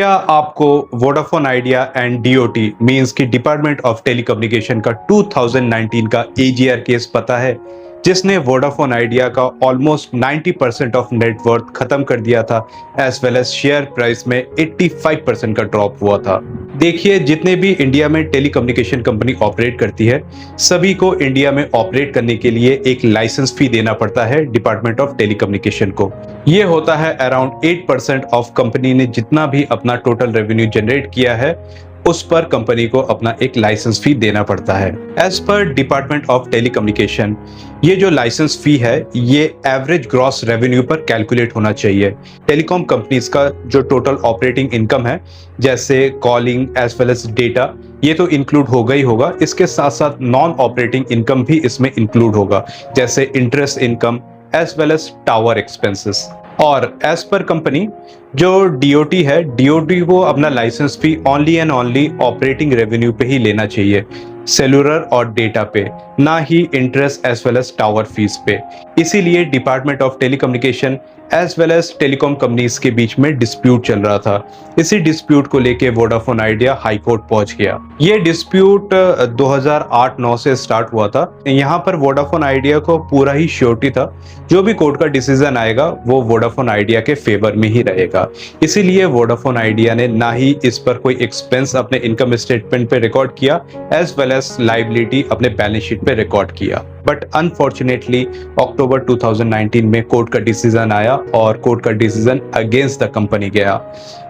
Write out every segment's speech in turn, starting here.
क्या आपको Vodafone Idea and DOT means की डिपार्टमेंट ऑफ टेलीकम्युनिकेशन का 2019 का एजीआर केस पता है, जिसने वोडाफोन आइडिया का ऑलमोस्ट 90% ऑफ नेटवर्थ खत्म कर दिया था, as well as share price में 85% का ड्रॉप हुआ था। देखिए, जितने भी इंडिया में टेलीकम्युनिकेशन कंपनी ऑपरेट करती है, सभी को इंडिया में ऑपरेट करने के लिए एक लाइसेंस फी देना पड़ता है डिपार्टमेंट ऑफ टेलीकम्युनिकेशन को। ये होता है अराउंड 8% ऑफ कंपनी ने जितना भी अपना टोटल रेवेन्यू जनरेट किया है, उस पर कंपनी को अपना एक लाइसेंस फी देना पड़ता है। As per department of telecommunication, ये जो लाइसेंस फी है ये एवरेज ग्रॉस रेवेन्यू पर कैलकुलेट होना चाहिए। टेलीकॉम कंपनीज का जो टोटल ऑपरेटिंग इनकम है, जैसे calling as well as data, ये तो इंक्लूड होगा ही होगा, इसके साथ साथ नॉन ऑपरेटिंग इनकम भी इसमें इंक्लूड होगा, जैसे interest income as well as tower expenses. और एज पर कंपनी जो डीओटी है, डीओटी को अपना licence fee only and only operating revenue पे ही लेना चाहिए, सेलुलर और डेटा पे, ना ही interest as well as tower fees पे। इसीलिए department of telecommunication as well as telecom companies के बीच में डिस्प्यूट चल रहा था। इसी डिस्प्यूट को लेके वोडाफोन आइडिया हाई कोर्ट पहुंच गया। ये डिस्प्यूट 2008-9 से स्टार्ट हुआ था। यहाँ पर वोडाफोन आइडिया को पूरा ही श्योरिटी था, जो भी कोर्ट का डिसीजन आएगा वो वोडाफोन आइडिया के फेवर में ही रहेगा। इसीलिए वोडाफोन आइडिया ने ना ही इस पर कोई एक्सपेंस अपने इनकम स्टेटमेंट पे रिकॉर्ड किया, एज वेल एज लाइबिलिटी अपने बैलेंस शीट पे रिकॉर्ड किया। बट अनफॉर्चुनेटली अक्टूबर 2019 में कोर्ट का डिसीजन आया और कोर्ट का डिसीजन अगेंस्ट द कंपनी गया,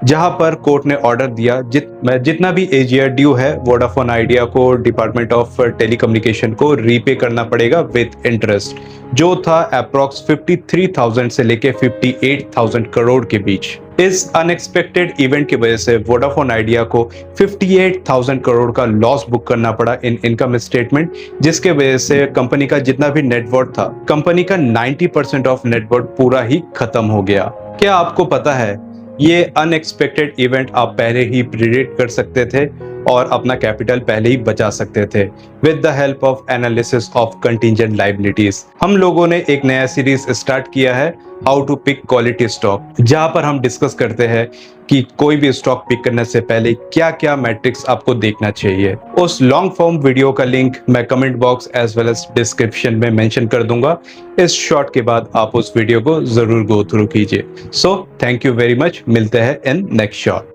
जहां पर कोर्ट ने ऑर्डर दिया जितना भी एजीआर ड्यू है वोडाफोन आइडिया को डिपार्टमेंट ऑफ टेलीकम्युनिकेशन को रीपे करना पड़ेगा विद इंटरेस्ट, जो था अप्रॉक्स 53,000 से लेके 58,000 करोड़ के बीच। इस अनएक्सपेक्टेड इवेंट की वजह से वोडाफोन आइडिया को 58,000 करोड़ का लॉस बुक करना पड़ा इन इनकम स्टेटमेंट, जिसके वजह से कंपनी का जितना भी नेटवर्थ था, कंपनी का 90% ऑफ नेटवर्थ पूरा ही खत्म हो गया। क्या आपको पता है, ये अनएक्सपेक्टेड इवेंट आप पहले ही प्रिडिक्ट कर सकते थे और अपना कैपिटल पहले ही बचा सकते थे with the help of analysis of contingent liabilities. हम लोगों ने एक नया सीरीज स्टार्ट किया है, how to pick quality stock, जहां पर हम डिस्कस करते हैं कि कोई भी स्टॉक पिक करने से पहले क्या क्या मैट्रिक्स आपको देखना चाहिए। उस लॉन्ग फॉर्म वीडियो का लिंक मैं comment box as well as description में मेंशन कर दूंगा। इस शॉर्ट के बाद आप उस वीडियो को जरूर गो थ्रू कीजिए। So thank you very much, मिलते हैं इन नेक्स्ट शॉर्ट।